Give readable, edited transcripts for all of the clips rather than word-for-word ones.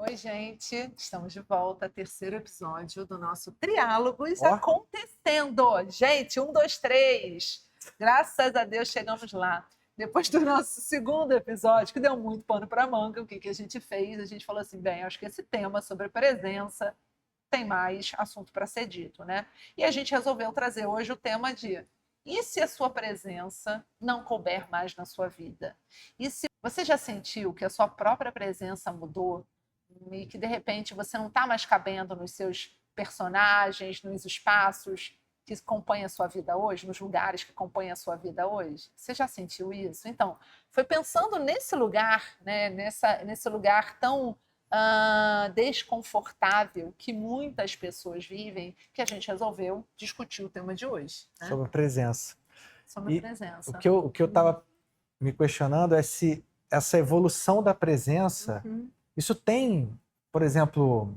Oi, gente, estamos de volta, terceiro episódio do nosso Triálogos Ó. acontecendo. Gente, 1, 2, 3. Graças a Deus chegamos lá. Depois do nosso segundo episódio, que deu muito pano para manga, o que a gente fez? A gente falou assim, bem, acho que esse tema sobre presença tem mais assunto para ser dito, né? E a gente resolveu trazer hoje o tema de e se a sua presença não couber mais na sua vida? E se você já sentiu que a sua própria presença mudou e que de repente você não está mais cabendo nos seus personagens, nos espaços que compõem a sua vida hoje, nos lugares que compõem a sua vida hoje? Você já sentiu isso? Então, foi pensando nesse lugar, né, nesse lugar tão desconfortável que muitas pessoas vivem, que a gente resolveu discutir o tema de hoje. Né? Sobre a presença. Sobre a presença. O que eu estava me questionando é se essa evolução da presença, isso tem, por exemplo,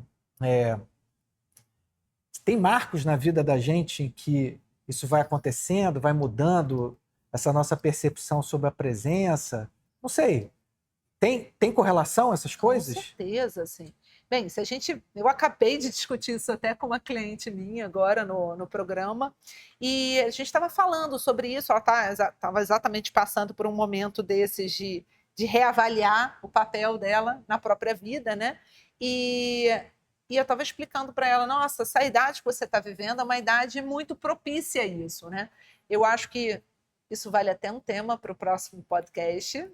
tem marcos na vida da gente em que isso vai acontecendo, vai mudando, essa nossa percepção sobre a presença. Não sei. Tem correlação essas coisas? Com certeza, sim. Bem, eu acabei de discutir isso até com uma cliente minha agora no programa, e a gente estava falando sobre isso, ela estava exatamente passando por um momento desses de reavaliar o papel dela na própria vida, né? E eu estava explicando para ela, nossa, essa idade que você está vivendo é uma idade muito propícia a isso, né? Eu acho que isso vale até um tema para o próximo podcast.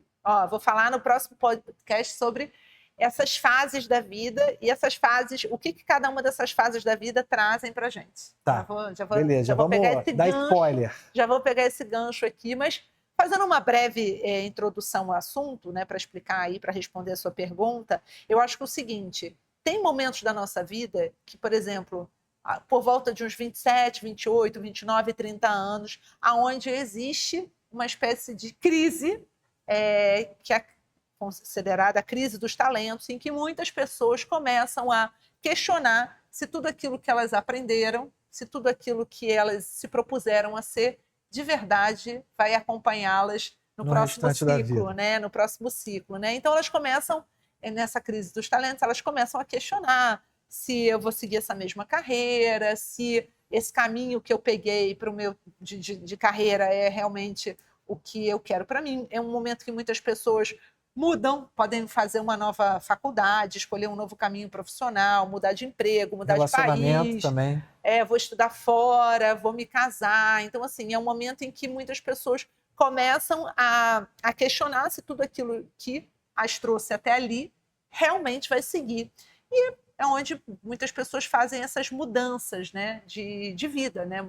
Vou falar no próximo podcast sobre essas fases da vida e essas fases, o que cada uma dessas fases da vida trazem para a gente. Tá, beleza, já vamos dar spoiler. Já vou pegar esse gancho aqui, mas fazendo uma breve introdução ao assunto, né, para explicar aí, para responder a sua pergunta, eu acho que é o seguinte, tem momentos da nossa vida que, por exemplo, por volta de uns 27, 28, 29, 30 anos, aonde existe uma espécie de crise que é considerada a crise dos talentos, em que muitas pessoas começam a questionar se tudo aquilo que elas aprenderam, se tudo aquilo que elas se propuseram a ser, de verdade vai acompanhá-las no próximo ciclo, né? No próximo ciclo, né? Então elas começam, nessa crise dos talentos, elas começam a questionar se eu vou seguir essa mesma carreira, se esse caminho que eu peguei para o meu de carreira é realmente o que eu quero para mim. É um momento que muitas pessoas mudam, podem fazer uma nova faculdade, escolher um novo caminho profissional, mudar de emprego, mudar de país. Também. Vou estudar fora, vou me casar. Então, assim, é um momento em que muitas pessoas começam a questionar se tudo aquilo que as trouxe até ali realmente vai seguir. E é onde muitas pessoas fazem essas mudanças, né, de vida, né?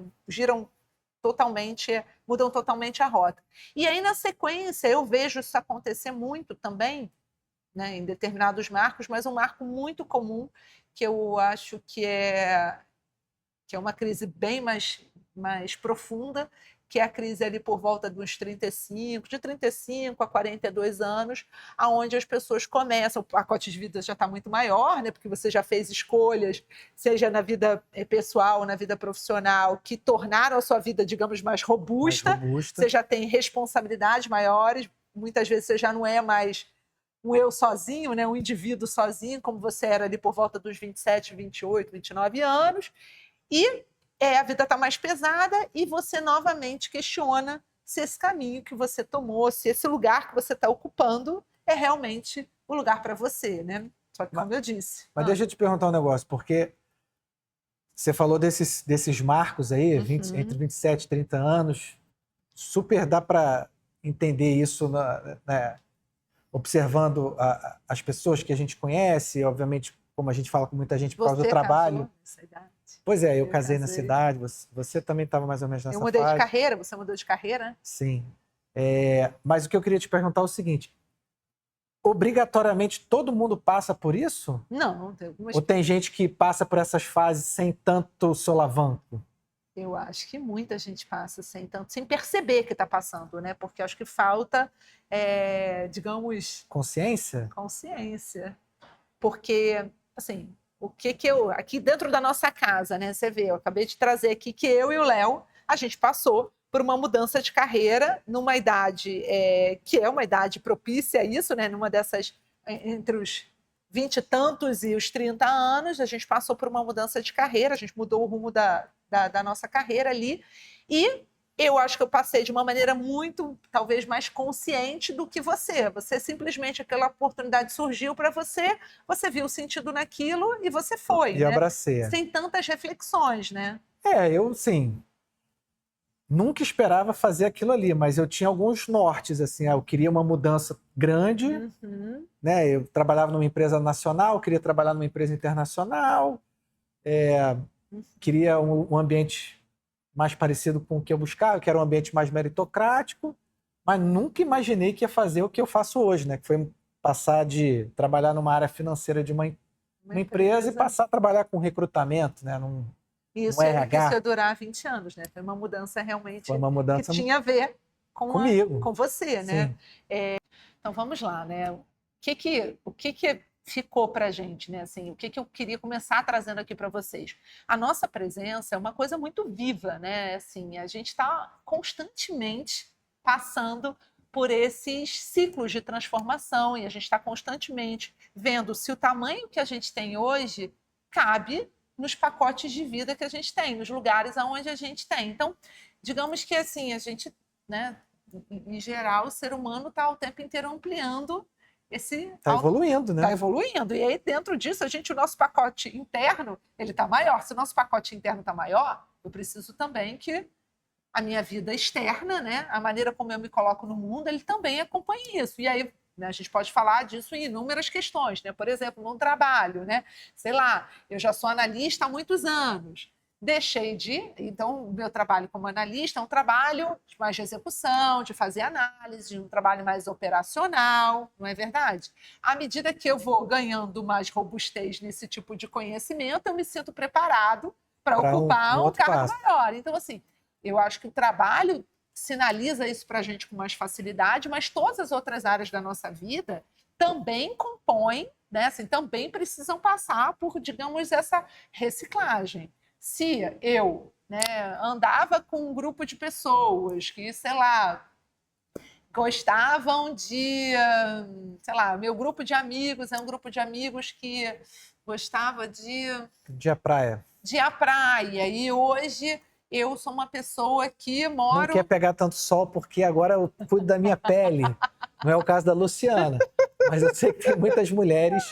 Mudam totalmente a rota. E aí, na sequência, eu vejo isso acontecer muito também, né, em determinados marcos, mas um marco muito comum, que eu acho que é uma crise bem mais profunda, que é a crise ali por volta dos 35, de 35 a 42 anos, aonde as pessoas começam, o pacote de vida já está muito maior, né, porque você já fez escolhas, seja na vida pessoal ou na vida profissional, que tornaram a sua vida, digamos, mais robusta. Você já tem responsabilidades maiores, muitas vezes você já não é mais um eu sozinho, né, um indivíduo sozinho, como você era ali por volta dos 27, 28, 29 anos, e a vida está mais pesada e você novamente questiona se esse caminho que você tomou, se esse lugar que você está ocupando é realmente o lugar para você, né? Só que, como eu disse... Mas deixa eu te perguntar um negócio, porque você falou desses marcos aí, entre 27 e 30 anos, super dá para entender isso observando as pessoas que a gente conhece, obviamente, como a gente fala com muita gente por causa do trabalho. Nessa idade. Pois é, eu casei nessa idade, você também estava mais ou menos nessa fase. Eu mudei de carreira, você mudou de carreira? Sim. Mas o que eu queria te perguntar é o seguinte, obrigatoriamente todo mundo passa por isso? Não, tem algumas... Ou tem gente que passa por essas fases sem tanto solavanco? Eu acho que muita gente passa sem perceber que está passando, né? Porque acho que falta, digamos... Consciência? Consciência. Porque, assim, o que eu... Aqui dentro da nossa casa, né? Você vê, eu acabei de trazer aqui que eu e o Léo, a gente passou por uma mudança de carreira numa idade que é uma idade propícia a isso, né? Numa dessas... Entre os 20 e tantos e os 30 anos, a gente passou por uma mudança de carreira, a gente mudou o rumo da nossa carreira ali, e eu acho que eu passei de uma maneira muito, talvez, mais consciente do que você. Você simplesmente, aquela oportunidade surgiu para você, você viu o sentido naquilo e você foi, E né? abracei. Sem tantas reflexões, né? Eu, sim, nunca esperava fazer aquilo ali, mas eu tinha alguns nortes, assim, eu queria uma mudança grande, né? Eu trabalhava numa empresa nacional, queria trabalhar numa empresa internacional, queria um ambiente mais parecido com o que eu buscava, que era um ambiente mais meritocrático, mas nunca imaginei que ia fazer o que eu faço hoje, né? Que foi passar de trabalhar numa área financeira de uma empresa e passar a trabalhar com recrutamento, né? Isso ia durar 20 anos, né? Foi uma mudança realmente que tinha a ver com você, né? Então vamos lá, né? O que ficou para a gente, né? Assim, o que eu queria começar trazendo aqui para vocês? A nossa presença é uma coisa muito viva, né? Assim, a gente está constantemente passando por esses ciclos de transformação e a gente está constantemente vendo se o tamanho que a gente tem hoje cabe nos pacotes de vida que a gente tem, nos lugares aonde a gente tem. Então, digamos que assim, a gente, né? Em geral, o ser humano está o tempo inteiro ampliando esse... Está evoluindo, né? Está evoluindo. E aí, dentro disso, o nosso pacote interno, ele está maior. Se o nosso pacote interno está maior, eu preciso também que a minha vida externa, né, a maneira como eu me coloco no mundo, ele também acompanhe isso. E aí, né, a gente pode falar disso em inúmeras questões, né? Por exemplo, no trabalho, né? Sei lá, eu já sou analista há muitos anos. Então, o meu trabalho como analista é um trabalho mais de execução, de fazer análise, um trabalho mais operacional, não é verdade? À medida que eu vou ganhando mais robustez nesse tipo de conhecimento, eu me sinto preparado para ocupar um cargo maior. Então, assim, eu acho que o trabalho sinaliza isso para a gente com mais facilidade, mas todas as outras áreas da nossa vida também compõem, né? Assim, também precisam passar por, digamos, essa reciclagem. Se eu, né, andava com um grupo de pessoas que, sei lá, gostavam de, sei lá, meu grupo de amigos é um grupo de amigos que gostava de ir à praia. De ir à praia. E hoje eu sou uma pessoa que moro... Não quer pegar tanto sol porque agora eu cuido da minha pele. Não é o caso da Luciana. Mas eu sei que tem muitas mulheres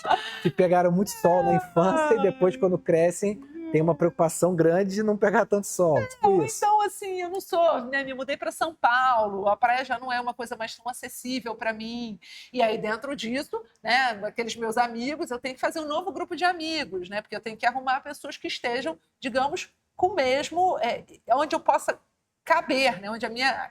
que pegaram muito sol na infância e depois, quando crescem, tem uma preocupação grande de não pegar tanto sol. Tipo isso. Então, assim, eu não sou, né? Me mudei para São Paulo, a praia já não é uma coisa mais tão acessível para mim. E aí, dentro disso, né, aqueles meus amigos, eu tenho que fazer um novo grupo de amigos, né? Porque eu tenho que arrumar pessoas que estejam, digamos, com o mesmo, onde eu possa caber, né? Onde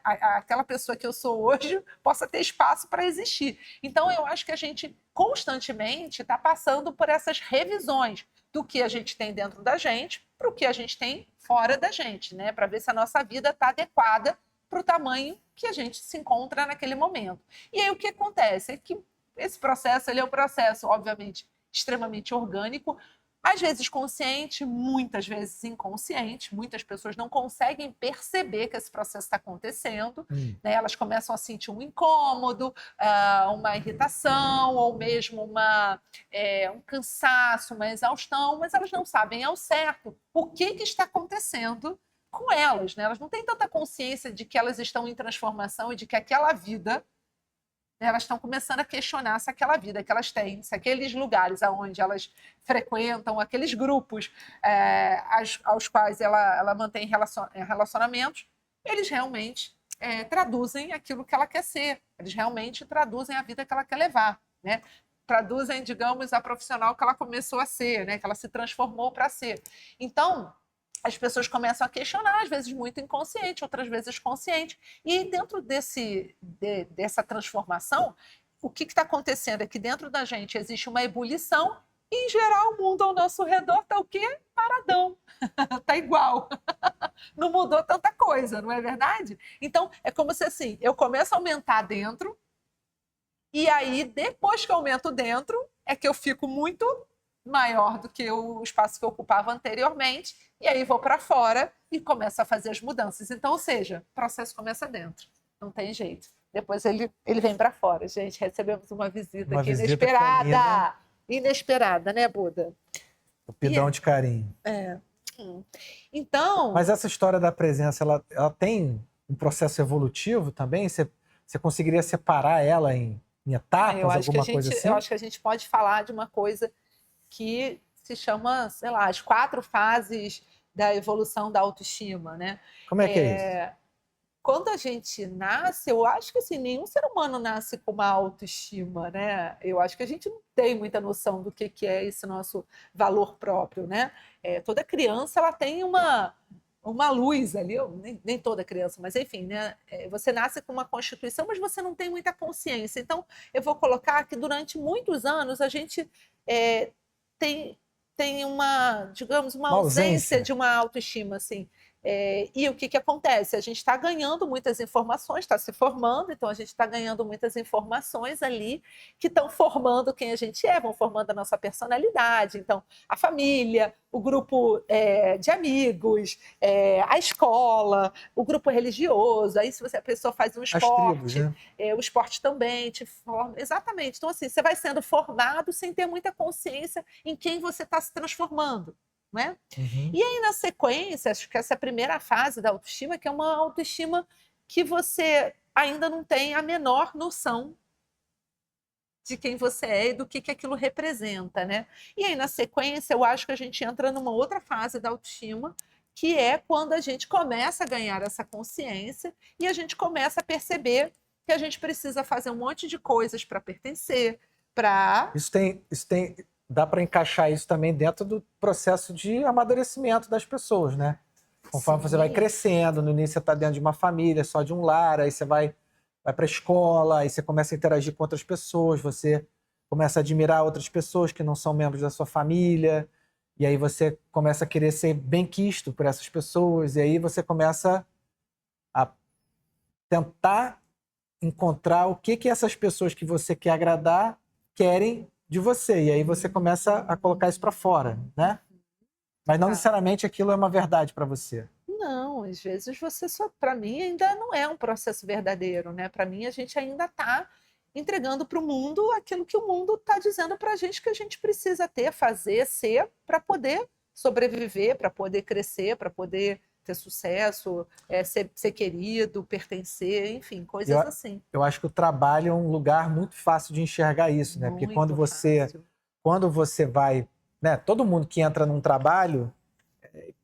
aquela pessoa que eu sou hoje possa ter espaço para existir. Então, eu acho que a gente constantemente está passando por essas revisões do que a gente tem dentro da gente para o que a gente tem fora da gente, né? Para ver se a nossa vida está adequada para o tamanho que a gente se encontra naquele momento. E aí o que acontece é que esse processo, ele é um processo, obviamente, extremamente orgânico, às vezes consciente, muitas vezes inconsciente. Muitas pessoas não conseguem perceber que esse processo está acontecendo, né? Elas começam a sentir um incômodo, uma irritação, ou mesmo um cansaço, uma exaustão, mas elas não sabem ao certo o que está acontecendo com elas, né? Elas não têm tanta consciência de que elas estão em transformação e de que aquela vida... elas estão começando a questionar se aquela vida que elas têm, se aqueles lugares onde elas frequentam, aqueles grupos aos quais ela mantém relacionamentos, eles realmente traduzem aquilo que ela quer ser, eles realmente traduzem a vida que ela quer levar, né? Traduzem, digamos, a profissional que ela começou a ser, né? Que ela se transformou para ser. Então, as pessoas começam a questionar, às vezes muito inconsciente, outras vezes consciente. E dentro dessa transformação, o que está acontecendo é que dentro da gente existe uma ebulição e, em geral, o mundo ao nosso redor está o quê? Paradão. Está igual. Não mudou tanta coisa, não é verdade? Então, é como se assim, eu começo a aumentar dentro e aí, depois que eu aumento dentro, é que eu fico muito maior do que o espaço que eu ocupava anteriormente, e aí vou para fora e começo a fazer as mudanças. Então, ou seja, o processo começa dentro, não tem jeito. Depois ele vem para fora. Gente, recebemos uma visita aqui inesperada. inesperada, né, Buda? Tupidão de carinho. É. Então... Mas essa história da presença, ela tem um processo evolutivo também? Você conseguiria separar ela em etapas, alguma coisa assim? Eu acho que a gente pode falar de uma coisa que se chama, sei lá, as 4 fases da evolução da autoestima, né? Como é que é isso? Quando a gente nasce, eu acho que assim, nenhum ser humano nasce com uma autoestima, né? Eu acho que a gente não tem muita noção do que é esse nosso valor próprio, né? Toda criança ela tem uma luz ali, nem toda criança, mas enfim, né? Você nasce com uma constituição, mas você não tem muita consciência. Então, eu vou colocar que durante muitos anos a gente tem uma, digamos, uma ausência de uma autoestima, assim. E o que acontece? A gente está ganhando muitas informações, está se formando, então a gente está ganhando muitas informações ali que estão formando quem a gente é, vão formando a nossa personalidade. Então, a família, o grupo de amigos, a escola, o grupo religioso, aí se a pessoa faz um esporte, as tribos, né? O esporte também te forma. Exatamente. Então, assim, você vai sendo formado sem ter muita consciência em quem você está se transformando. Né? Uhum. E aí, na sequência, acho que essa é a primeira fase da autoestima, que é uma autoestima que você ainda não tem a menor noção de quem você é e do que aquilo representa, né? E aí, na sequência, eu acho que a gente entra numa outra fase da autoestima, que é quando a gente começa a ganhar essa consciência e a gente começa a perceber que a gente precisa fazer um monte de coisas para pertencer, para... Isso tem... Dá para encaixar isso também dentro do processo de amadurecimento das pessoas, né? Conforme você vai crescendo, no início você está dentro de uma família, só de um lar, aí você vai para a escola, aí você começa a interagir com outras pessoas, você começa a admirar outras pessoas que não são membros da sua família, e aí você começa a querer ser bem-quisto por essas pessoas, e aí você começa a tentar encontrar o que essas pessoas que você quer agradar querem de você, e aí você começa a colocar isso para fora, né? Mas não necessariamente aquilo é uma verdade para você. Não, às vezes você só, para mim, ainda não é um processo verdadeiro, né? Para mim, a gente ainda está entregando para o mundo aquilo que o mundo está dizendo para a gente que a gente precisa ter, fazer, ser, para poder sobreviver, para poder crescer, para poder ter sucesso, ser querido, pertencer, enfim, coisas assim. Eu acho que o trabalho é um lugar muito fácil de enxergar isso, né? Porque quando você vai, né? Todo mundo que entra num trabalho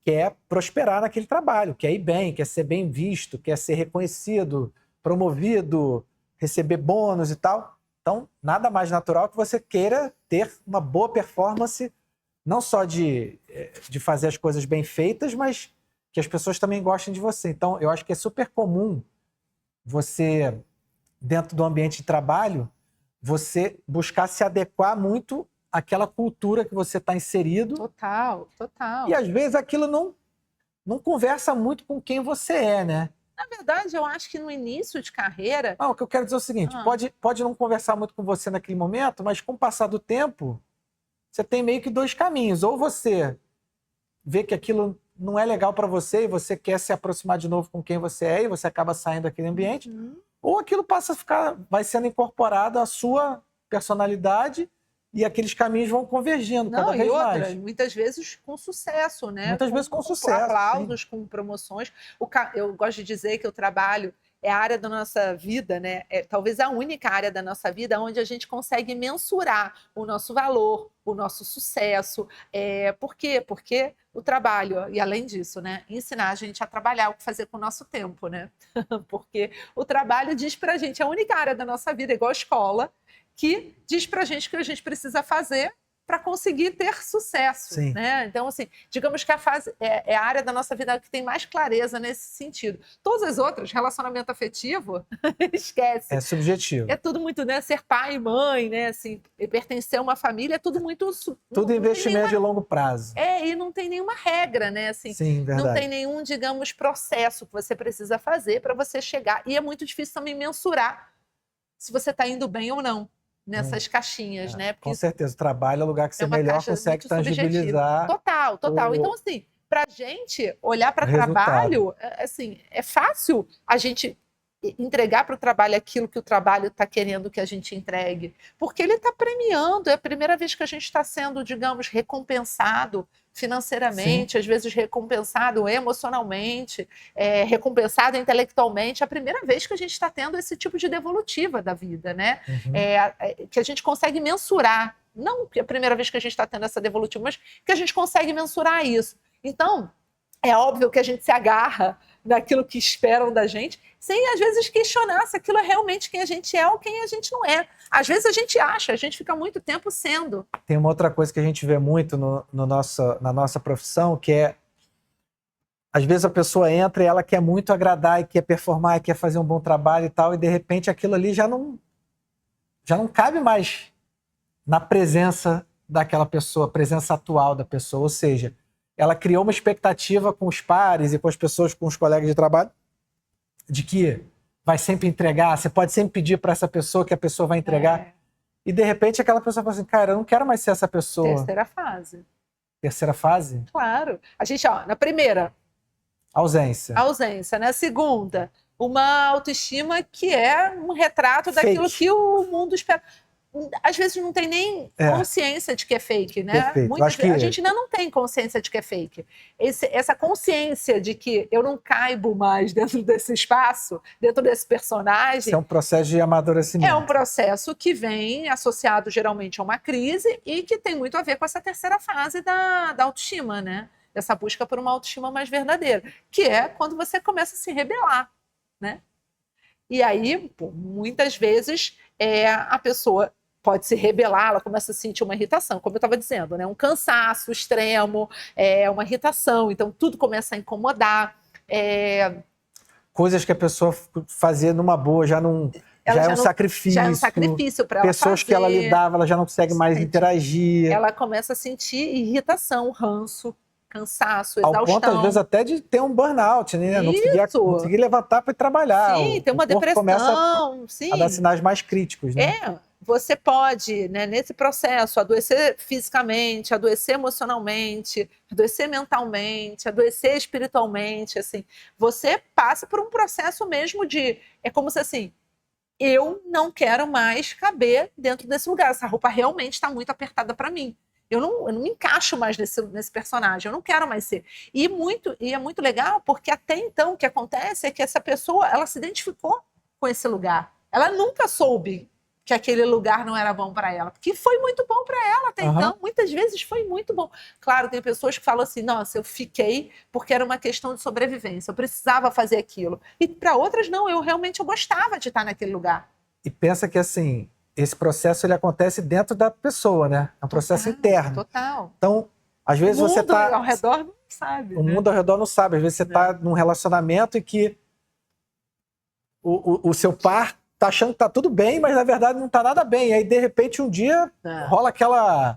quer prosperar naquele trabalho, quer ir bem, quer ser bem visto, quer ser reconhecido, promovido, receber bônus e tal. Então, nada mais natural que você queira ter uma boa performance, não só de fazer as coisas bem feitas, mas que as pessoas também gostem de você. Então, eu acho que é super comum você, dentro do ambiente de trabalho, você buscar se adequar muito àquela cultura que você está inserido. Total, total. E, às vezes, aquilo não conversa muito com quem você é, né? Na verdade, eu acho que no início de carreira... Não, o que eu quero dizer é o seguinte, pode não conversar muito com você naquele momento, mas com o passar do tempo, você tem meio que 2 caminhos. Ou você vê que aquilo não é legal para você e você quer se aproximar de novo com quem você é e você acaba saindo daquele ambiente, ou aquilo vai sendo incorporado à sua personalidade e aqueles caminhos vão convergindo cada vez mais. Muitas vezes com sucesso, né? Muitas vezes com sucesso. Com aplausos, com promoções. Eu gosto de dizer que o trabalho é a área da nossa vida, né? É talvez a única área da nossa vida onde a gente consegue mensurar o nosso valor, o nosso sucesso. Por quê? Porque o trabalho, e além disso, né, ensinar a gente a trabalhar, o que fazer com o nosso tempo, né? Porque o trabalho diz pra gente, é a única área da nossa vida, igual a escola, que diz pra gente o que a gente precisa fazer para conseguir ter sucesso, né? Então, assim, digamos que a fase é a área da nossa vida que tem mais clareza nesse sentido. Todas as outras, relacionamento afetivo, esquece. É subjetivo. É tudo muito, né? Ser pai e mãe, né? Assim, pertencer a uma família, é tudo muito... Tudo investimento de longo prazo. E não tem nenhuma regra, né? Assim, sim, verdade. Não tem nenhum, digamos, processo que você precisa fazer para você chegar. E é muito difícil também mensurar se você está indo bem ou não nessas caixinhas, né? Porque com certeza, o trabalho é o lugar que você melhor consegue tangibilizar. Total. Então, assim, para a gente olhar para trabalho, assim, é fácil a gente entregar para o trabalho aquilo que o trabalho está querendo que a gente entregue, porque ele está premiando, é a primeira vez que a gente está sendo, digamos, recompensado financeiramente, às vezes recompensado emocionalmente, recompensado intelectualmente, é a primeira vez que a gente está tendo esse tipo de devolutiva da vida, né? Que a gente consegue mensurar, não que é a primeira vez que a gente está tendo essa devolutiva, mas que a gente consegue mensurar isso. Então, é óbvio que a gente se agarra naquilo que esperam da gente, sem às vezes questionar se aquilo é realmente quem a gente é ou quem a gente não é. Às vezes a gente acha, a gente fica muito tempo sendo. Tem uma outra coisa que a gente vê muito na nossa profissão, que é, às vezes a pessoa entra e ela quer muito agradar e quer performar e quer fazer um bom trabalho e tal, e de repente aquilo ali já não cabe mais na presença daquela pessoa, a presença atual da pessoa, ou seja, ela criou uma expectativa com os pares e com as pessoas, com os colegas de trabalho, de que vai sempre entregar, você pode sempre pedir para essa pessoa que a pessoa vai entregar. E de repente aquela pessoa fala assim, cara, eu não quero mais ser essa pessoa. Terceira fase. Terceira fase? Claro. A gente, na primeira... Ausência. Ausência. Na segunda, uma autoestima que é um retrato daquilo que o mundo espera. Às vezes não tem nem consciência de que é fake, né? Muitas vezes, a gente ainda não tem consciência de que é fake. Essa consciência de que eu não caibo mais dentro desse espaço, dentro desse personagem... Isso é um processo de amadurecimento. É um processo que vem associado geralmente a uma crise e que tem muito a ver com essa terceira fase da autoestima, né? Essa busca por uma autoestima mais verdadeira, que é quando você começa a se rebelar, né? E aí, muitas vezes, a pessoa pode se rebelar, ela começa a sentir uma irritação, como eu estava dizendo, né? Um cansaço extremo, uma irritação, então tudo começa a incomodar. Coisas que a pessoa fazia numa boa, já é um sacrifício. Já é um sacrifício para ela Pessoas fazer. Que ela lidava, ela já não consegue mais interagir. Ela começa a sentir irritação, ranço, cansaço, exaustão. Ao ponto, às vezes, até de ter um burnout, né? Não conseguir levantar para ir trabalhar. Sim, tem uma depressão. Começa a dar sinais mais críticos, né? Você pode, né, nesse processo, adoecer fisicamente, adoecer emocionalmente, adoecer mentalmente, adoecer espiritualmente, assim. Você passa por um processo mesmo de... É como se, assim, eu não quero mais caber dentro desse lugar. Essa roupa realmente está muito apertada para mim. Eu não me encaixo mais nesse personagem, eu não quero mais ser. E é muito legal, porque até então o que acontece é que essa pessoa, ela se identificou com esse lugar. Ela nunca soube que aquele lugar não era bom para ela, porque foi muito bom para ela até então, muitas vezes foi muito bom. Claro, tem pessoas que falam assim, nossa, eu fiquei porque era uma questão de sobrevivência, eu precisava fazer aquilo. E para outras não, eu gostava de estar naquele lugar. E pensa que assim, esse processo ele acontece dentro da pessoa, né? É um processo interno. Total. Então, às vezes você está... O mundo ao redor não sabe. O mundo ao redor não sabe. Às vezes você está num relacionamento em que o seu par tá achando que tá tudo bem, mas na verdade não tá nada bem. E aí, de repente, um dia rola aquela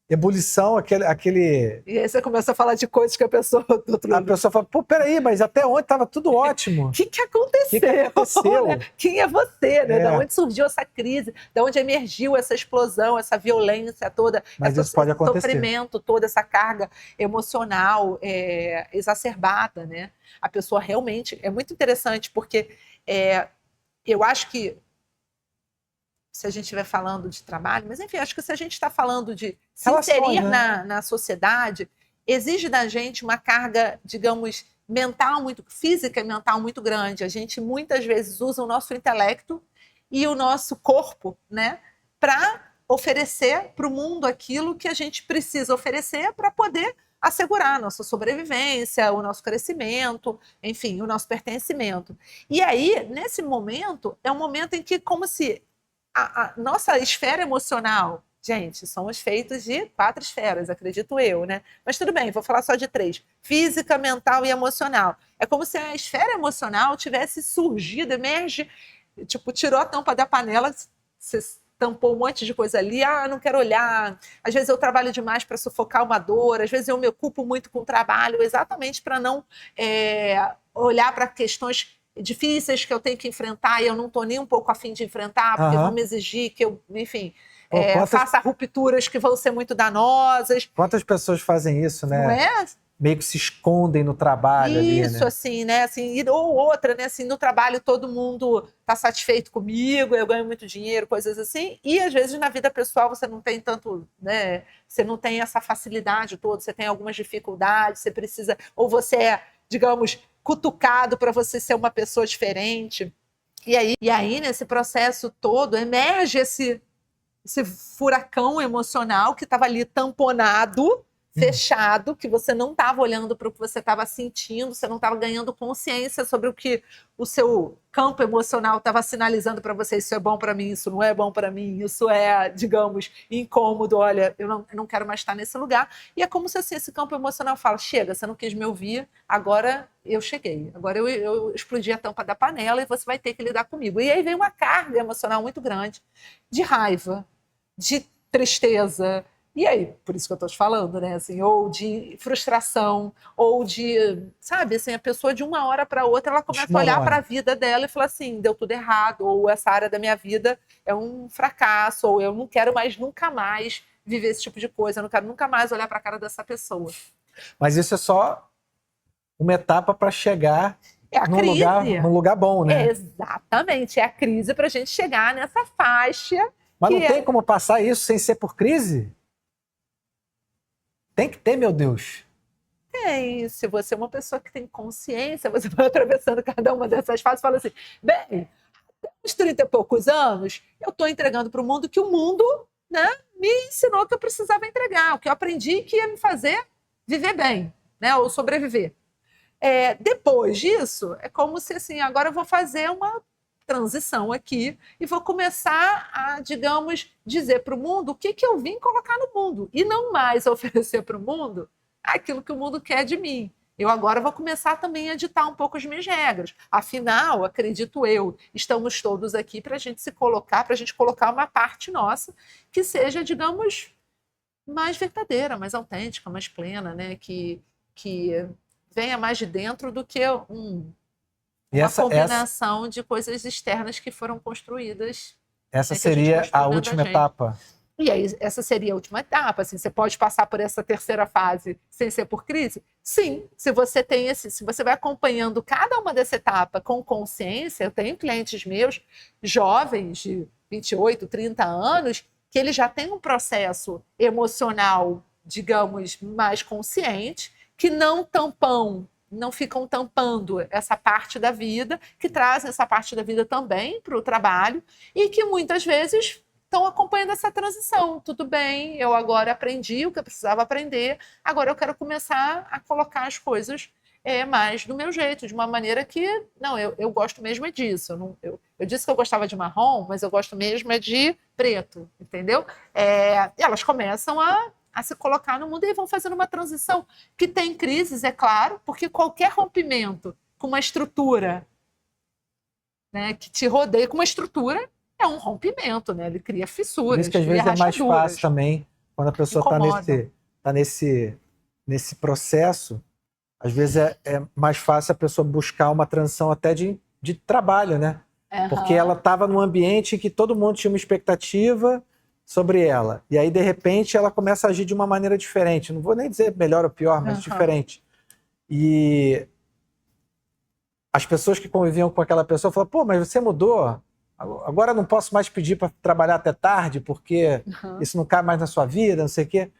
ebulição, aquele... E aí você começa a falar de coisas que a pessoa do outro lado... A pessoa fala, pô, peraí, mas até ontem tava tudo ótimo. O que aconteceu? Né? Quem é você? Né? Da onde surgiu essa crise? Da onde emergiu essa explosão, essa violência toda? Mas isso pode acontecer. Esse sofrimento, toda essa carga emocional exacerbada, né? A pessoa realmente... É muito interessante, porque eu acho que se a gente estiver falando de trabalho, mas enfim, acho que se a gente está falando de se inserir na sociedade, exige da gente uma carga, digamos, mental física e mental muito grande. A gente muitas vezes usa o nosso intelecto e o nosso corpo, né, para oferecer para o mundo aquilo que a gente precisa oferecer para poder assegurar a nossa sobrevivência, o nosso crescimento, enfim, o nosso pertencimento. E aí, nesse momento, é um momento em que, como se a nossa esfera emocional, gente, somos feitos de 4 esferas, acredito eu, né? Mas tudo bem, vou falar só de 3. Física, mental e emocional. É como se a esfera emocional tivesse surgido, emerge, tipo, tirou a tampa da panela, você tampou um monte de coisa ali, não quero olhar. Às vezes eu trabalho demais para sufocar uma dor, às vezes eu me ocupo muito com o trabalho, exatamente para não olhar para questões difíceis que eu tenho que enfrentar e eu não estou nem um pouco a fim de enfrentar, porque vão me exigir que eu, enfim, faça rupturas que vão ser muito danosas. Quantas pessoas fazem isso, né? Não é? meio que se escondem no trabalho ali, Isso, né? assim, né? Assim, ou outra, né? Assim, no trabalho todo mundo está satisfeito comigo, eu ganho muito dinheiro, coisas assim. E às vezes na vida pessoal você não tem tanto, né? Você não tem essa facilidade toda, você tem algumas dificuldades, você precisa, ou você é, digamos, cutucado para você ser uma pessoa diferente. E aí, nesse processo todo, emerge esse furacão emocional que estava ali tamponado, fechado, que você não estava olhando para o que você estava sentindo, você não estava ganhando consciência sobre o que o seu campo emocional estava sinalizando para você. Isso é bom para mim, isso não é bom para mim, isso é, digamos, incômodo. Olha, eu não quero mais estar nesse lugar. E é como se assim, esse campo emocional fala: chega, você não quis me ouvir, agora eu cheguei. Agora eu explodi a tampa da panela e você vai ter que lidar comigo. E aí vem uma carga emocional muito grande de raiva, de tristeza. E aí, por isso que eu estou te falando, né? Assim, ou de frustração, ou de, sabe, assim, a pessoa de uma hora para outra, ela começa a olhar para a vida dela e fala assim: deu tudo errado, ou essa área da minha vida é um fracasso, ou eu não quero mais, nunca mais viver esse tipo de coisa, eu não quero nunca mais olhar para a cara dessa pessoa. Mas isso é só uma etapa para chegar num lugar bom, né? Exatamente, é a crise para a gente chegar nessa faixa. Mas não tem como passar isso sem ser por crise? Tem que ter, meu Deus. Tem. Se você é uma pessoa que tem consciência, você vai atravessando cada uma dessas fases e fala assim: bem, aos 30 e poucos anos, eu estou entregando para o mundo que o mundo, né, me ensinou que eu precisava entregar, o que eu aprendi que ia me fazer viver bem, né, ou sobreviver. Depois disso, é como se assim, agora eu vou fazer uma transição aqui e vou começar a, digamos, dizer para o mundo o que eu vim colocar no mundo e não mais oferecer para o mundo aquilo que o mundo quer de mim. Eu agora vou começar também a ditar um pouco as minhas regras. Afinal, acredito eu, estamos todos aqui para a gente se colocar, para a gente colocar uma parte nossa que seja, digamos, mais verdadeira, mais autêntica, mais plena, né? Que venha mais de dentro do que uma combinação de coisas externas que foram construídas. Essa seria a última etapa. E aí, essa seria a última etapa. Assim, você pode passar por essa terceira fase sem ser por crise? Sim, se você vai acompanhando cada uma dessa etapa com consciência. Eu tenho clientes meus, jovens de 28, 30 anos, que eles já têm um processo emocional, digamos, mais consciente, que não ficam tampando essa parte da vida, que trazem essa parte da vida também para o trabalho e que muitas vezes estão acompanhando essa transição. Tudo bem, eu agora aprendi o que eu precisava aprender, agora eu quero começar a colocar as coisas mais do meu jeito, de uma maneira que, não, eu gosto mesmo é disso. Eu disse que eu gostava de marrom, mas eu gosto mesmo é de preto, entendeu? E elas começam a se colocar no mundo e vão fazendo uma transição que tem crises, é claro, porque qualquer rompimento com uma estrutura, né, que te rodeia com uma estrutura é um rompimento, né? Ele cria fissuras. Por isso que às vezes é mais fácil também, quando a pessoa está nesse processo, às vezes é mais fácil a pessoa buscar uma transição até de trabalho, né? Uhum. Porque ela estava num ambiente em que todo mundo tinha uma expectativa sobre ela. E aí, de repente, ela começa a agir de uma maneira diferente. Não vou nem dizer melhor ou pior, mas diferente. E as pessoas que conviviam com aquela pessoa falam: pô, mas você mudou. Agora eu não posso mais pedir para trabalhar até tarde, porque isso não cai mais na sua vida, não sei o quê.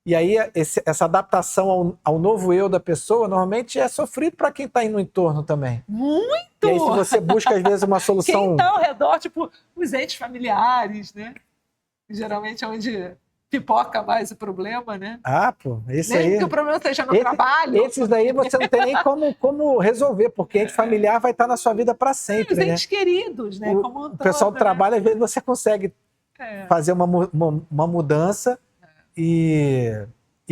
E aí, essa adaptação ao novo eu da pessoa, normalmente é sofrido para quem está aí no entorno também. Muito! E aí, se você busca, às vezes, uma solução... Quem está ao redor, tipo, os entes familiares, né? Geralmente é onde pipoca mais o problema, né? Ah, pô, isso nem aí... que o problema esteja no trabalho. Esses daí você não tem nem como resolver, porque ente familiar vai estar na sua vida para sempre, os entes queridos, né? O pessoal do trabalho, às vezes, você consegue fazer uma mudança e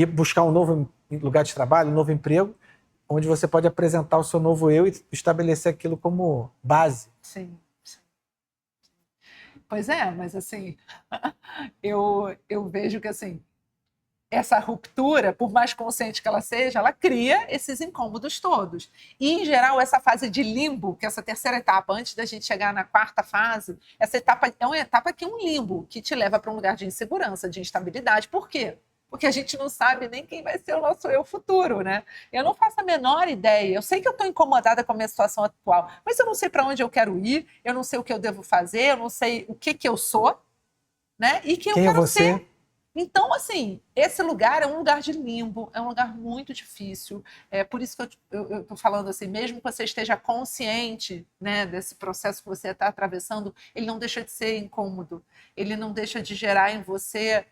buscar um novo lugar de trabalho, um novo emprego, onde você pode apresentar o seu novo eu e estabelecer aquilo como base. Sim. Pois é, mas assim, eu vejo que assim, essa ruptura, por mais consciente que ela seja, ela cria esses incômodos todos. E, em geral, essa fase de limbo, que é essa terceira etapa, antes da gente chegar na quarta fase, essa etapa é uma etapa que é um limbo, que te leva para um lugar de insegurança, de instabilidade. Por quê? porque a gente não sabe nem quem vai ser o nosso eu futuro, né? Eu não faço a menor ideia. Eu sei que eu estou incomodada com a minha situação atual, mas eu não sei para onde eu quero ir, eu não sei o que eu devo fazer, eu não sei o que eu sou, né? E quem eu Quem é quero você? ser. Então, assim, esse lugar é um lugar de limbo, é um lugar muito difícil. É por isso que eu estou falando assim, mesmo que você esteja consciente, né, desse processo que você está atravessando, ele não deixa de ser incômodo, ele não deixa de gerar em você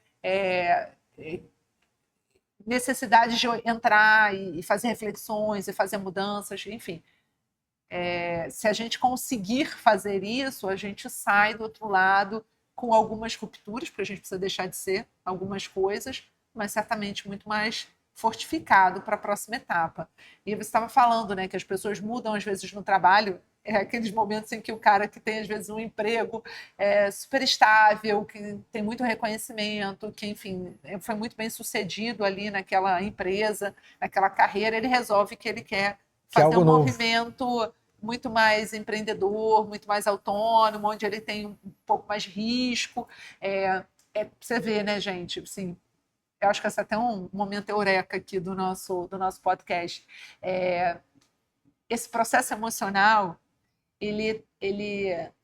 necessidade de entrar e fazer reflexões e fazer mudanças, enfim. Se a gente conseguir fazer isso, a gente sai do outro lado com algumas rupturas, porque a gente precisa deixar de ser algumas coisas, mas certamente muito mais fortificado para a próxima etapa. E você estava falando, né, que as pessoas mudam às vezes no trabalho, aqueles momentos em que o cara que tem às vezes um emprego super estável, que tem muito reconhecimento, que enfim foi muito bem sucedido ali naquela empresa, naquela carreira, ele resolve que ele quer Que é fazer algo um novo. movimento muito mais empreendedor, muito mais autônomo, onde ele tem um pouco mais de risco. Você vê, né, gente? Assim, eu acho que esse é até um momento eureka aqui do nosso podcast. Esse processo emocional, ele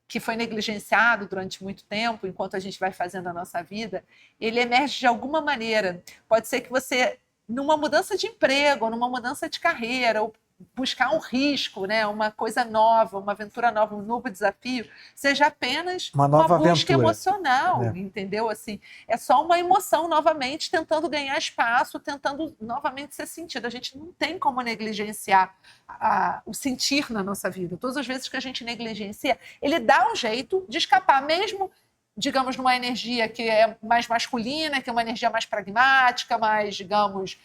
que foi negligenciado durante muito tempo, enquanto a gente vai fazendo a nossa vida, ele emerge de alguma maneira. Pode ser que você, numa mudança de emprego, ou numa mudança de carreira, ou buscar um risco, né, uma coisa nova, uma aventura nova, um novo desafio, seja apenas Uma nova busca aventura, emocional, né? entendeu? Assim, é só uma emoção novamente tentando ganhar espaço, tentando novamente ser sentido. A gente não tem como negligenciar o sentir na nossa vida. Todas as vezes que a gente negligencia, ele dá um jeito de escapar, mesmo, digamos, numa energia que é mais masculina, que é uma energia mais pragmática, mais, digamos,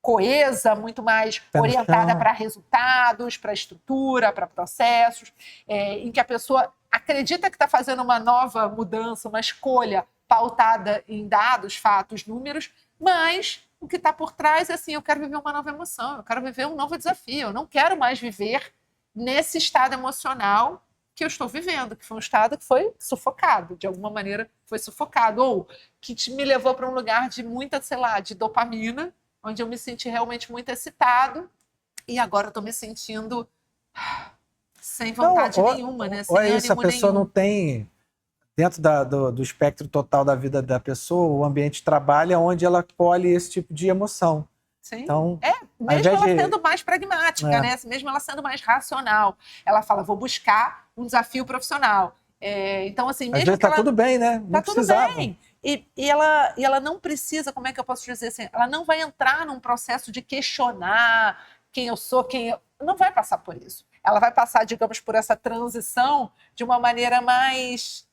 coesa, muito mais orientada para resultados, para estrutura, para processos, em que a pessoa acredita que está fazendo uma nova mudança, uma escolha pautada em dados, fatos, números, mas o que está por trás é assim, eu quero viver uma nova emoção, eu quero viver um novo desafio, eu não quero mais viver nesse estado emocional que eu estou vivendo, que foi um estado que foi sufocado, de alguma maneira foi sufocado, ou que me levou para um lugar de muita, sei lá, de dopamina, onde eu me senti realmente muito excitado, e agora estou me sentindo sem vontade nenhuma, né? Sem ânimo isso, a pessoa nenhum. não tem, dentro do espectro total da vida da pessoa, o ambiente de trabalho é onde ela colhe esse tipo de emoção. Sim. Então, mesmo ela sendo mais pragmática, né? Mesmo ela sendo mais racional, ela fala, vou buscar um desafio profissional. Então, assim, mesmo às vezes tá tudo bem, né? Não tá precisava. Tudo bem. E ela não precisa, como é que eu posso dizer assim? Ela não vai entrar num processo de questionar quem eu sou, não vai passar por isso. Ela vai passar, digamos, por essa transição de uma maneira mais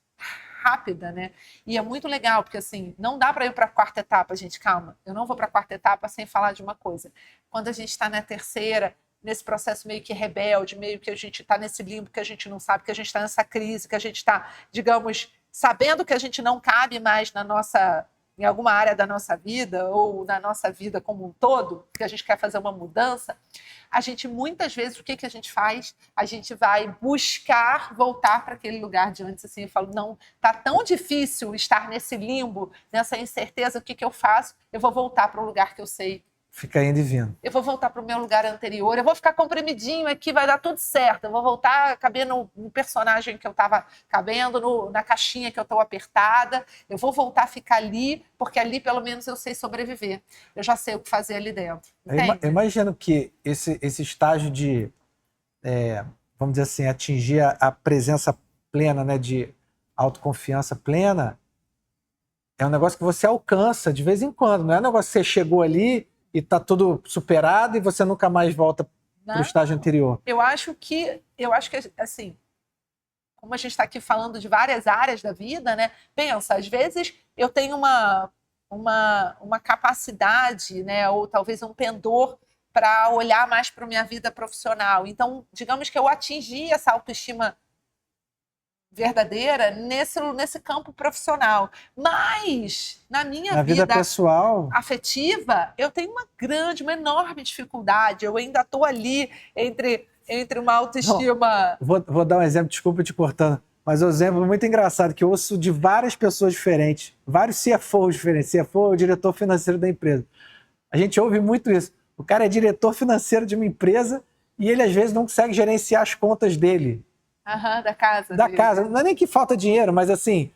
rápida, né? E é muito legal, porque assim, não dá para ir para a quarta etapa, gente, calma. Eu não vou para a quarta etapa sem falar de uma coisa. Quando a gente está na terceira, nesse processo meio que rebelde, meio que a gente está nesse limbo, que a gente não sabe, que a gente está nessa crise, que a gente está, digamos, sabendo que a gente não cabe mais em alguma área da nossa vida, ou na nossa vida como um todo, que a gente quer fazer uma mudança, a gente muitas vezes, o que a gente faz? A gente vai buscar voltar para aquele lugar de antes, assim, eu falo, não, tá tão difícil estar nesse limbo, nessa incerteza, o que eu faço? Eu vou voltar para o lugar que eu sei. Fica indo e vindo. Eu vou voltar para o meu lugar anterior, eu vou ficar comprimidinho aqui, vai dar tudo certo. Eu vou voltar a caber no personagem que eu estava cabendo, na caixinha que eu estou apertada. Eu vou voltar a ficar ali, porque ali pelo menos eu sei sobreviver. Eu já sei o que fazer ali dentro. Eu imagino que esse estágio de, vamos dizer assim, atingir a presença plena, né, de autoconfiança plena, é um negócio que você alcança de vez em quando. Não é um negócio que você chegou ali e está tudo superado e você nunca mais volta para o estágio anterior. Eu acho que, assim, como a gente está aqui falando de várias áreas da vida, né? Pensa, às vezes eu tenho uma capacidade, né? Ou talvez um pendor para olhar mais para a minha vida profissional. Então, digamos que eu atingi essa autoestima verdadeira nesse campo profissional. Mas, na minha vida pessoal, afetiva, eu tenho uma enorme dificuldade. Eu ainda estou ali entre uma autoestima... Não, vou dar um exemplo, desculpa te cortando. Mas um exemplo muito engraçado que eu ouço de várias pessoas diferentes, vários CFOs diferentes. CFO é o diretor financeiro da empresa. A gente ouve muito isso. O cara é diretor financeiro de uma empresa e ele, às vezes, não consegue gerenciar as contas dele. Da casa. Da casa. Não é nem que falta dinheiro, mas assim,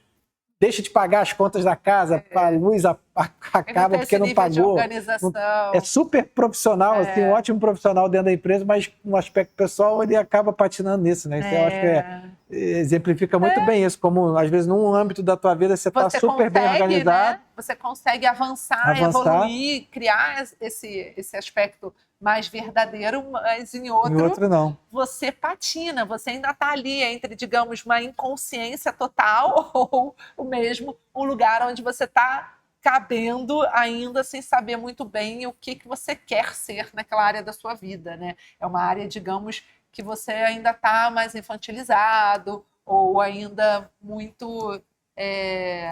deixa de pagar as contas da casa, a luz acaba porque não pagou. De organização. É super profissional, assim, um ótimo profissional dentro da empresa, mas no aspecto pessoal ele acaba patinando nisso, né? Isso eu acho que exemplifica muito bem isso, como às vezes num âmbito da tua vida você está super bem organizado. Né? Você consegue avançar, evoluir, criar esse aspecto mais verdadeiro, mas em outro não. Você patina, você ainda está ali entre, digamos, uma inconsciência total ou mesmo um lugar onde você está cabendo ainda sem saber muito bem o que você quer ser naquela área da sua vida, né? É uma área, digamos, que você ainda está mais infantilizado ou ainda muito... É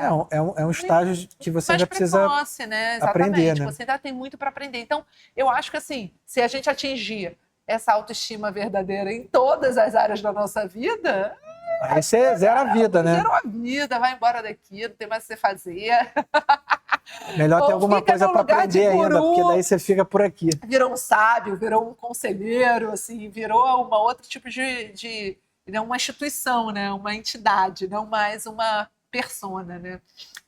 um estágio que você ainda precisa precoce, né? aprender, né? Você ainda tem muito para aprender. Então, eu acho que assim, se a gente atingir essa autoestima verdadeira em todas as áreas da nossa vida... Aí você zera a vida, né? Zerou a vida, vai embora daqui, não tem mais o que você fazer. Melhor ter alguma coisa para aprender ainda, porque daí você fica por aqui. Virou um sábio, virou um conselheiro, assim, virou uma outro tipo de uma instituição, né? Uma entidade, não mais uma persona, né?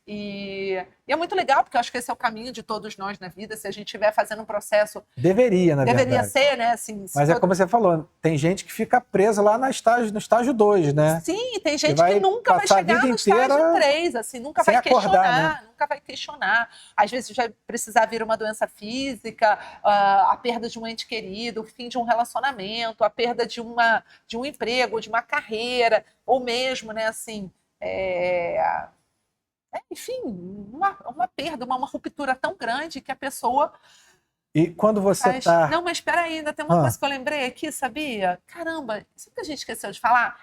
E é muito legal, porque eu acho que esse é o caminho de todos nós na vida, se a gente estiver fazendo um processo... Deveria verdade. Ser, né? Assim, mas é como você falou, tem gente que fica presa lá no estágio 2, né? Sim, tem gente que nunca vai chegar no estágio 3, assim, nunca vai questionar, né? Nunca vai questionar. Às vezes vai precisar vir uma doença física, a perda de um ente querido, o fim de um relacionamento, a perda de um emprego, de uma carreira, ou mesmo, né, assim... enfim, uma perda, uma ruptura tão grande que a pessoa... E quando você está... Não, mas espera aí, ainda tem uma coisa que eu lembrei aqui, sabia? Caramba, isso que a gente esqueceu de falar.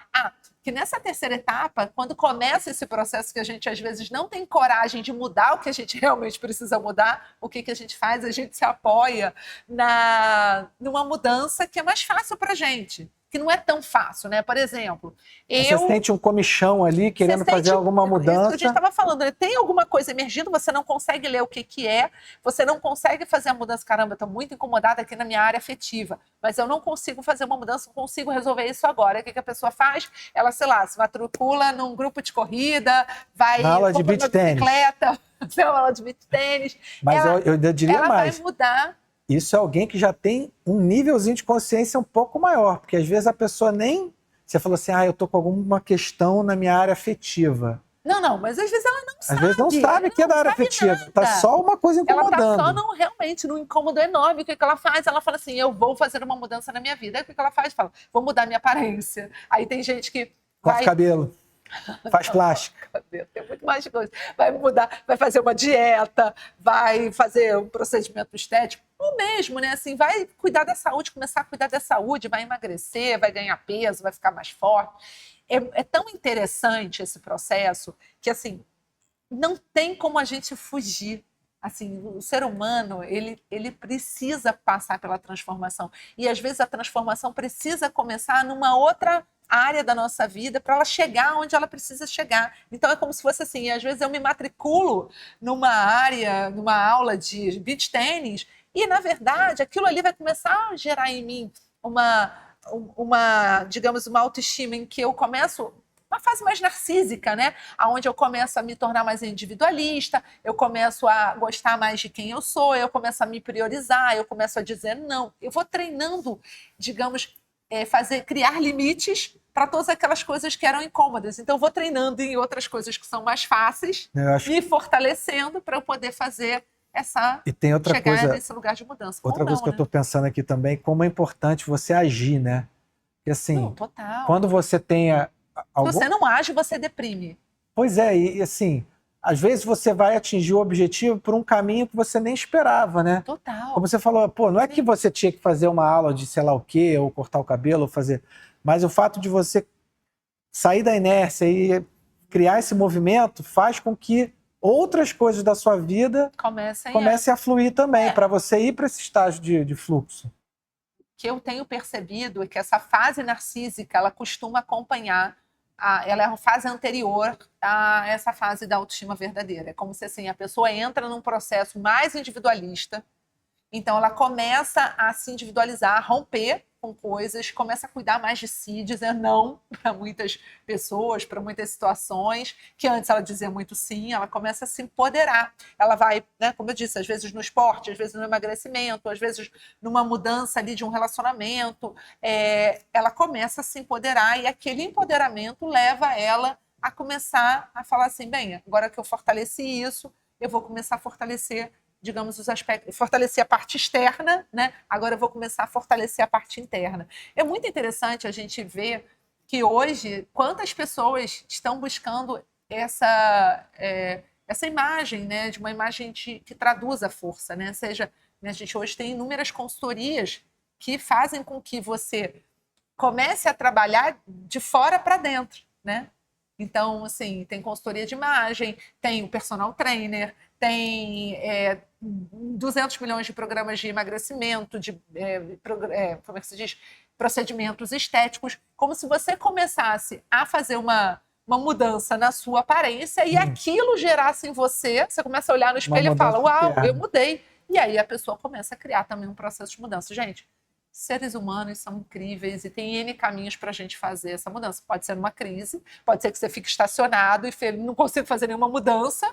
Que nessa terceira etapa, quando começa esse processo que a gente às vezes não tem coragem de mudar o que a gente realmente precisa mudar, o que a gente faz? A gente se apoia numa mudança que é mais fácil para a gente. Que não é tão fácil, né? Por exemplo, você sente um comichão ali, querendo fazer alguma mudança. Isso que a gente estava falando, né? Tem alguma coisa emergindo, você não consegue ler o que é, você não consegue fazer a mudança. Caramba, eu estou muito incomodada aqui na minha área afetiva, mas eu não consigo fazer uma mudança, não consigo resolver isso agora. O que a pessoa faz? Ela, sei lá, se matricula num grupo de corrida, vai na aula de beach tênis. Na aula de beach tênis. Mas eu diria mais. Ela vai mudar. Isso é alguém que já tem um nívelzinho de consciência um pouco maior, porque às vezes a pessoa nem... Você falou assim, eu tô com alguma questão na minha área afetiva. Não, mas às vezes ela não sabe. Às vezes não sabe que é da área afetiva. Nada. Tá só uma coisa incomodando. Ela tá só realmente num incômodo enorme. O que ela faz?Ela fala assim, eu vou fazer uma mudança na minha vida. Aí o que ela faz? Fala, vou mudar minha aparência. Aí tem gente que corta cabelo. Faz plástica. Tem muito mais coisa. Vai mudar, vai fazer uma dieta, vai fazer um procedimento estético, ou mesmo, né? Assim, vai cuidar da saúde, começar a cuidar da saúde, vai emagrecer, vai ganhar peso, vai ficar mais forte. É tão interessante esse processo que, assim, não tem como a gente fugir. Assim, o ser humano, ele precisa passar pela transformação. E, às vezes, a transformação precisa começar numa outra área da nossa vida para ela chegar onde ela precisa chegar. Então, é como se fosse assim, às vezes eu me matriculo numa área, numa aula de beach tênis e, na verdade, aquilo ali vai começar a gerar em mim digamos, uma autoestima em que eu começo... uma fase mais narcísica, né? Onde eu começo a me tornar mais individualista, eu começo a gostar mais de quem eu sou, eu começo a me priorizar, eu começo a dizer não. Eu vou treinando, digamos, criar limites para todas aquelas coisas que eram incômodas. Então, eu vou treinando em outras coisas que são mais fáceis, me fortalecendo para eu poder fazer chegar nesse lugar de mudança. Outra coisa que eu estou pensando aqui também, como é importante você agir, né? Porque assim, total. Quando você tenha... Se você não age, você deprime. Pois é, e assim, às vezes você vai atingir o objetivo por um caminho que você nem esperava, né? Total. Como você falou, não é que você tinha que fazer uma aula de sei lá o quê, ou cortar o cabelo, ou fazer... Mas o fato de você sair da inércia e criar esse movimento faz com que outras coisas da sua vida comecem a fluir também, para você ir para esse estágio de fluxo. O que eu tenho percebido é que essa fase narcísica, ela costuma acompanhar ela é a fase anterior a essa fase da autoestima verdadeira. É como se assim, a pessoa entra num processo mais individualista, então ela começa a se individualizar, a romper com coisas, começa a cuidar mais de si, dizer não para muitas pessoas, para muitas situações, que antes ela dizia muito sim, ela começa a se empoderar. Ela vai, né, como eu disse, às vezes no esporte, às vezes no emagrecimento, às vezes numa mudança ali de um relacionamento, ela começa a se empoderar e aquele empoderamento leva ela a começar a falar assim, bem, agora que eu fortaleci isso, eu vou começar a fortalecer, digamos, os aspectos, fortalecer a parte externa, né? Agora eu vou começar a fortalecer a parte interna. É muito interessante a gente ver que hoje, quantas pessoas estão buscando essa imagem, né? De uma imagem que traduz a força, né? Seja, né, a gente hoje tem inúmeras consultorias que fazem com que você comece a trabalhar de fora para dentro, né? Então, assim, tem consultoria de imagem, tem o personal trainer, tem 200 milhões de programas de emagrecimento, como é que se diz? Procedimentos estéticos, como se você começasse a fazer uma mudança na sua aparência e aquilo gerasse em você, você começa a olhar no espelho e fala, uau, eu mudei. E aí a pessoa começa a criar também um processo de mudança. Gente, seres humanos são incríveis e tem N caminhos para a gente fazer essa mudança. Pode ser numa crise, pode ser que você fique estacionado e não consiga fazer nenhuma mudança,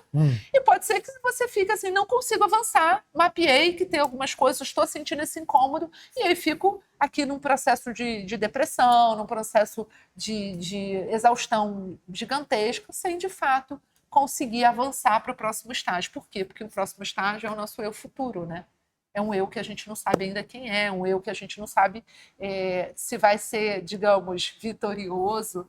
e pode ser que você fique assim, não consigo avançar, mapeei que tem algumas coisas, estou sentindo esse incômodo, e aí fico aqui num processo de depressão, num processo de exaustão gigantesca, sem de fato conseguir avançar para o próximo estágio. Por quê? Porque o próximo estágio é o nosso eu futuro, né? É um eu que a gente não sabe ainda quem é, um eu que a gente não sabe se vai ser, digamos, vitorioso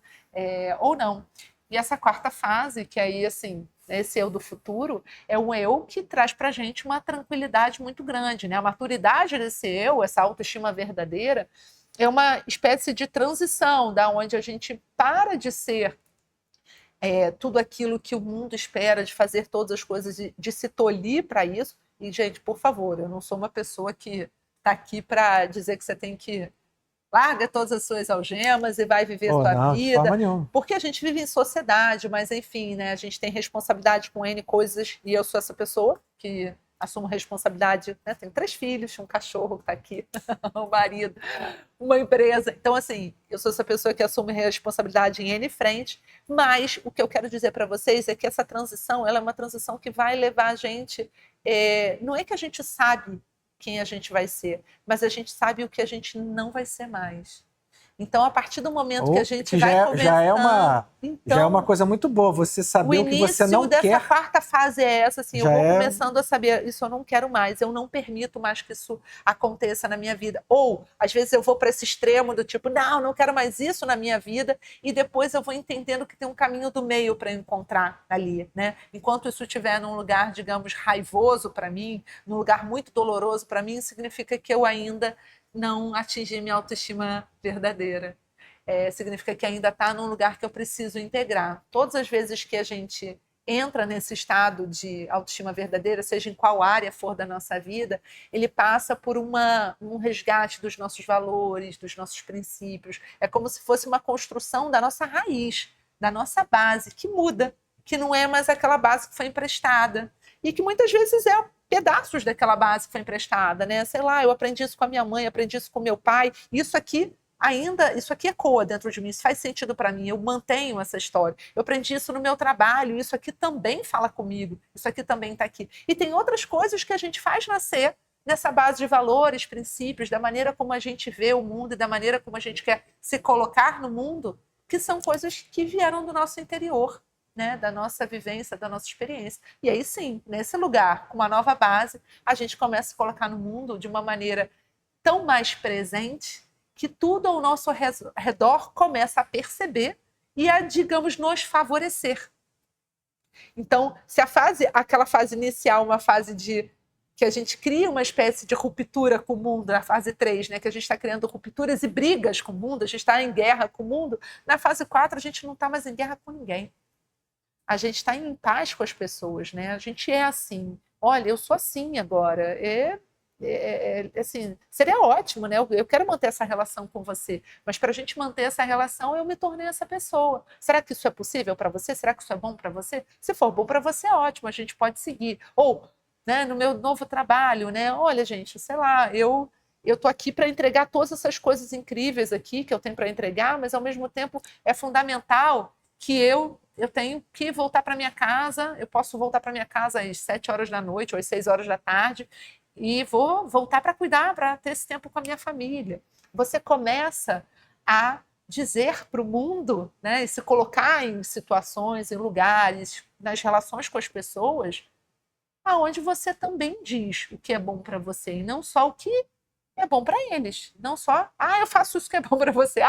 ou não. E essa quarta fase, que aí, assim, esse eu do futuro, é um eu que traz para a gente uma tranquilidade muito grande, né? A maturidade desse eu, essa autoestima verdadeira, é uma espécie de transição, da onde a gente para de ser tudo aquilo que o mundo espera, de fazer todas as coisas, de se tolir para isso. E, gente, por favor, eu não sou uma pessoa que está aqui para dizer que você tem que larga todas as suas algemas e vai viver a sua não, vida. de forma nenhuma. Porque a gente vive em sociedade, mas, enfim, né, a gente tem responsabilidade com N coisas e eu sou essa pessoa que assumo responsabilidade. Né? Tenho 3 filhos, um cachorro que está aqui, um marido, uma empresa. Então, assim, eu sou essa pessoa que assume responsabilidade em N frente, mas o que eu quero dizer para vocês é que essa transição, ela é uma transição que vai levar a gente... não é que a gente sabe quem a gente vai ser, mas a gente sabe o que a gente não vai ser mais. Então, a partir do momento que a gente vai começando... Já é uma coisa muito boa, você saber o que você não quer. O início dessa quarta fase é essa, assim, eu vou começando a saber, isso eu não quero mais, eu não permito mais que isso aconteça na minha vida. Ou, às vezes, eu vou para esse extremo do tipo, não quero mais isso na minha vida, e depois eu vou entendendo que tem um caminho do meio para encontrar ali, né? Enquanto isso estiver num lugar, digamos, raivoso para mim, num lugar muito doloroso para mim, significa que eu ainda não atingir minha autoestima verdadeira. Significa que ainda está num lugar que eu preciso integrar. Todas as vezes que a gente entra nesse estado de autoestima verdadeira, seja em qual área for da nossa vida, ele passa por um resgate dos nossos valores, dos nossos princípios. É como se fosse uma construção da nossa raiz, da nossa base, que muda, que não é mais aquela base que foi emprestada. E que muitas vezes é pedaços daquela base que foi emprestada, né? Sei lá, eu aprendi isso com a minha mãe, aprendi isso com meu pai, isso aqui ecoa dentro de mim, isso faz sentido para mim, eu mantenho essa história. Eu aprendi isso no meu trabalho, isso aqui também fala comigo, isso aqui também está aqui. E tem outras coisas que a gente faz nascer nessa base de valores, princípios, da maneira como a gente vê o mundo e da maneira como a gente quer se colocar no mundo, que são coisas que vieram do nosso interior. Né, da nossa vivência, da nossa experiência. E aí sim, nesse lugar, com uma nova base, a gente começa a se colocar no mundo de uma maneira tão mais presente que tudo ao nosso redor começa a perceber e a, digamos, nos favorecer. Então, se aquela fase inicial, uma fase que a gente cria uma espécie de ruptura com o mundo, na fase 3, né, que a gente está criando rupturas e brigas com o mundo, a gente está em guerra com o mundo, na fase 4 a gente não está mais em guerra com ninguém. A gente está em paz com as pessoas, né? A gente é assim. Olha, eu sou assim agora. assim, seria ótimo, né? Eu quero manter essa relação com você, mas para a gente manter essa relação, eu me tornei essa pessoa. Será que isso é possível para você? Será que isso é bom para você? Se for bom para você, é ótimo, a gente pode seguir. Ou, né, no meu novo trabalho, né? Olha, gente, sei lá, eu estou aqui para entregar todas essas coisas incríveis aqui que eu tenho para entregar, mas ao mesmo tempo é fundamental que eu tenho que voltar para minha casa. Eu posso voltar para minha casa às 7 horas da noite ou às 6 horas da tarde e vou voltar para cuidar, para ter esse tempo com a minha família. Você começa a dizer para o mundo, né, e se colocar em situações, em lugares, nas relações com as pessoas, aonde você também diz o que é bom para você e não só o que é bom para eles. Não só, eu faço isso que é bom para você,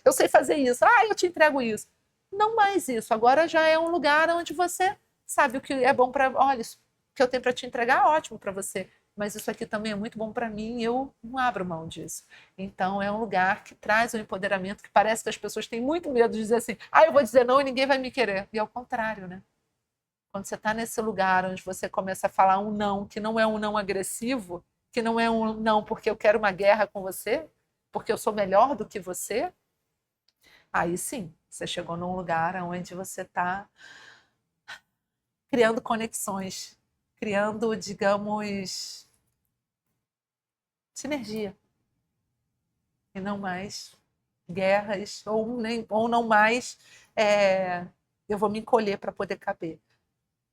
eu sei fazer isso, eu te entrego isso. Não mais isso. Agora já é um lugar onde você sabe o que é bom para. Olha, isso que eu tenho para te entregar é ótimo para você, mas isso aqui também é muito bom para mim e eu não abro mão disso. Então é um lugar que traz um empoderamento que parece que as pessoas têm muito medo de dizer assim: eu vou dizer não e ninguém vai me querer. E ao contrário, né? Quando você está nesse lugar onde você começa a falar um não, que não é um não agressivo, que não é um não porque eu quero uma guerra com você, porque eu sou melhor do que você, aí sim, você chegou num lugar onde você está criando conexões, criando, digamos, sinergia. E não mais guerras, ou não mais eu vou me encolher para poder caber.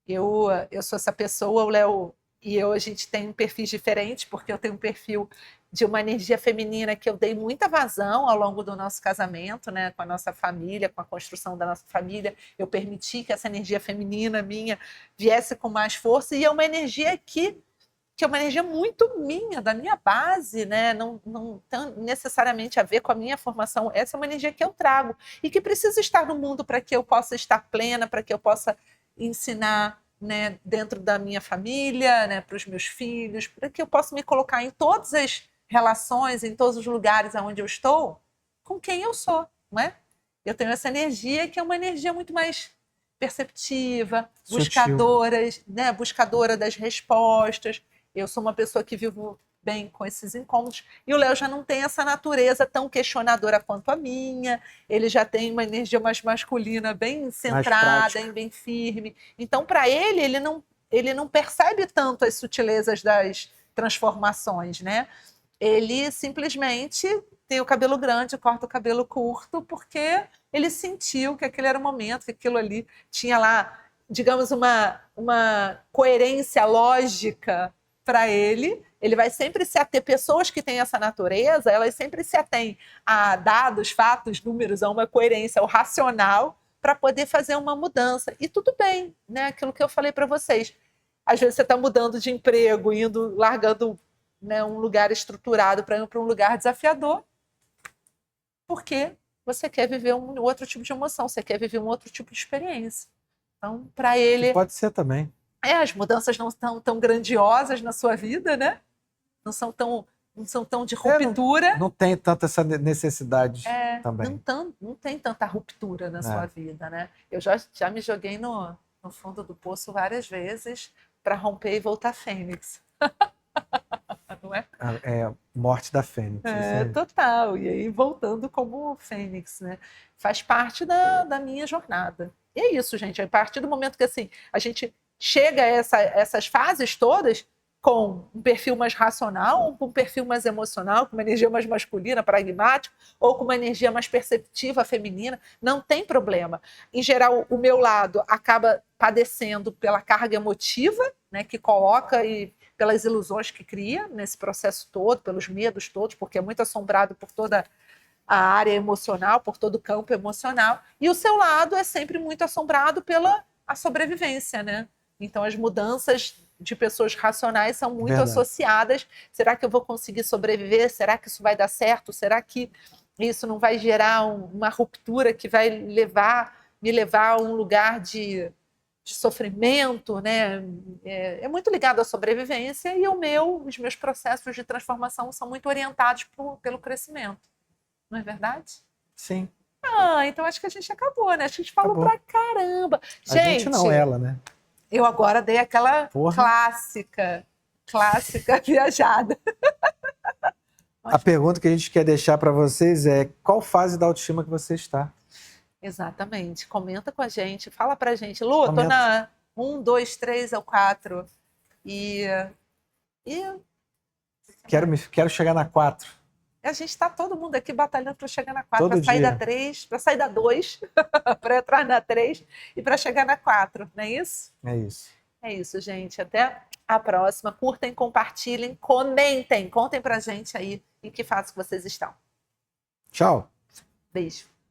Eu sou essa pessoa, o Léo e eu, a gente tem um perfil diferente, porque eu tenho um perfil de uma energia feminina que eu dei muita vazão ao longo do nosso casamento, né, com a nossa família, com a construção da nossa família. Eu permiti que essa energia feminina minha viesse com mais força, e é uma energia que é uma energia muito minha, da minha base, né? Não tem necessariamente a ver com a minha formação. Essa é uma energia que eu trago e que precisa estar no mundo para que eu possa estar plena, para que eu possa ensinar, né, dentro da minha família, né, para os meus filhos, para que eu possa me colocar em todas as relações, em todos os lugares onde eu estou, com quem eu sou, não é? Eu tenho essa energia que é uma energia muito mais perceptiva, buscadora, né, buscadora das respostas. Eu sou uma pessoa que vivo bem com esses incômodos. E o Léo já não tem essa natureza tão questionadora quanto a minha. Ele já tem uma energia mais masculina, bem centrada, bem firme. Então, para ele, ele não percebe tanto as sutilezas das transformações, né? Ele simplesmente tem o cabelo grande, corta o cabelo curto, porque ele sentiu que aquele era o momento, que aquilo ali tinha lá, digamos, uma coerência lógica para ele. Ele vai sempre se ater, pessoas que têm essa natureza, elas sempre se atêm a dados, fatos, números, a uma coerência, ao racional, para poder fazer uma mudança. E tudo bem, né? Aquilo que eu falei para vocês. Às vezes você está mudando de emprego, largando, né, um lugar estruturado para ir para um lugar desafiador, porque você quer viver um outro tipo de emoção, você quer viver um outro tipo de experiência. Então, para ele... Que pode ser também. As mudanças não estão tão grandiosas na sua vida, né? Não são tão de ruptura. Não tem tanta essa necessidade também. Não tem tanta ruptura na sua vida, né? Eu já me joguei no fundo do poço várias vezes para romper e voltar fênix. Não é? Morte da fênix. Total. E aí voltando como fênix, né? Faz parte da minha jornada. E é isso, gente. A partir do momento que assim, a gente chega a essas fases todas com um perfil mais racional, ou com um perfil mais emocional, com uma energia mais masculina, pragmática, ou com uma energia mais perceptiva, feminina, não tem problema. Em geral, o meu lado acaba padecendo pela carga emotiva, né, que coloca, e pelas ilusões que cria nesse processo todo, pelos medos todos, porque é muito assombrado por toda a área emocional, por todo o campo emocional, e o seu lado é sempre muito assombrado pela a sobrevivência, né? Então, as mudanças de pessoas racionais são muito associadas. Será que eu vou conseguir sobreviver? Será que isso vai dar certo? Será que isso não vai gerar uma ruptura que vai me levar a um lugar de sofrimento, né? É muito ligado à sobrevivência, e os meus processos de transformação são muito orientados pelo crescimento. Não é verdade? Sim. Então acho que a gente acabou, né? A gente falou pra caramba. A gente não, ela, né? Eu agora dei aquela clássica. clássica viajada. A pergunta que a gente quer deixar para vocês é: qual fase da autoestima que você está? Exatamente. Comenta com a gente, fala pra gente. Lu, tô Comenta. na 1, 2, 3 ou 4. E Quero chegar na 4. a gente está todo mundo aqui batalhando para chegar na 4, Todo para sair da dia. 3, para sair da 2, para entrar na 3 e para chegar na 4, não é isso? É isso. É isso, gente. Até a próxima. Curtem, compartilhem, comentem. Contem pra gente aí em que fase que vocês estão. Tchau. Beijo.